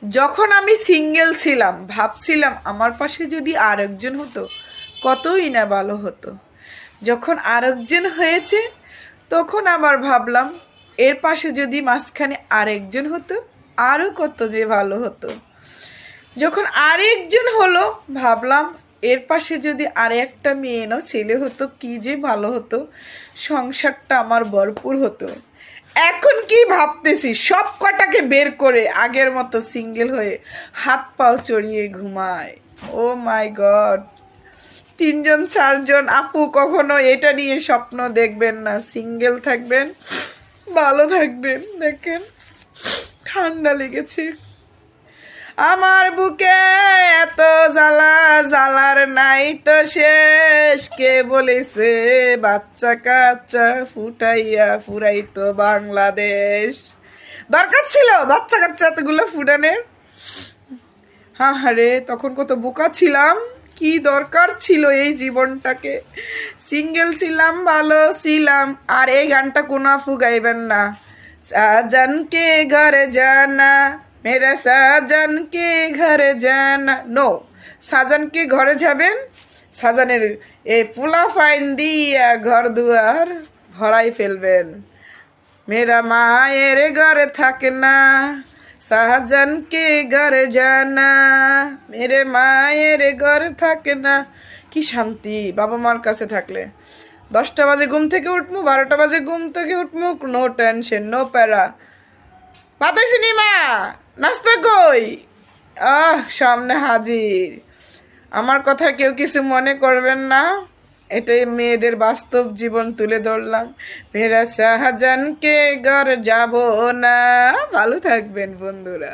যখন আমি সিঙ্গেল ছিলাম ভাবছিলাম আমার পাশে যদি আরেকজন হতো কতই না ভালো হতো। যখন আরেকজন হয়েছে তখন আবার ভাবলাম এর পাশে যদি মাঝখানে আরেকজন হতো আরও কত যে ভালো হতো। যখন আরেকজন হলো ভাবলাম এর পাশে যদি আরে একটা মেয়ে না ছেলে হতো কি যে ভালো হতো, সংসারটা আমার ভরপুর হতো। এখন কি ভাবতেছি সব কটাকে বের করে আগের মতো সিঙ্গেল হয়ে হাত পাও চড়িয়ে ঘুমায়। ও মাই গড, তিনজন চারজন আপু কখনো এটা নিয়ে স্বপ্ন দেখবেন না, সিঙ্গেল থাকবেন, ভালো থাকবেন। দেখেন ঠান্ডা লেগেছে আমার বুকে, এত জ্বালা জ্বালার নাই তো শেষ। কে বলেছে বাচ্চা কাচ্চা ফুটাইয়া ফুরাইতো বাংলাদেশ? দরকার ছিল বাচ্চা কাচ্চা এতগুলো ফুটানের? হ্যাঁ রে, তখন কত বোকা ছিলাম, কি দরকার ছিল এই জীবনটাকে। সিঙ্গেল ছিলাম, ভালো ছিলাম। আর এই গানটা কোনো আপু গাইবেন না। সাজানকে ঘরে জানা, মেরা সাজানকে ঘরে জানা, নো। সাজানকে ঘরে যাবেন, সাজানের এই পোলা ফাইন দিয়া ঘর দুয়ার ভরাই ফেলবেন। মেরা মায়ের ঘরে থাকে না, শাহজানকে ঘরে জানা, মেরে মায়ের ঘরে থাকে না। কি শান্তি বাবা মার কাছে থাকলে। 10টা বাজে ঘুম থেকে উঠবো, 12টা বাজে ঘুম থেকে উঠবো, নো টেনশন, নো প্যারা। পাতাই সিনেমা, নাস্তা কই? সামনে হাজির। আমার কথা কেউ কিছু মনে করবেন না, এটাই মেয়েদের বাস্তব জীবন তুলে ধরলাম। মেয়েরা শাহজাহানকে ঘর যাব না। ভালো থাকবেন বন্ধুরা।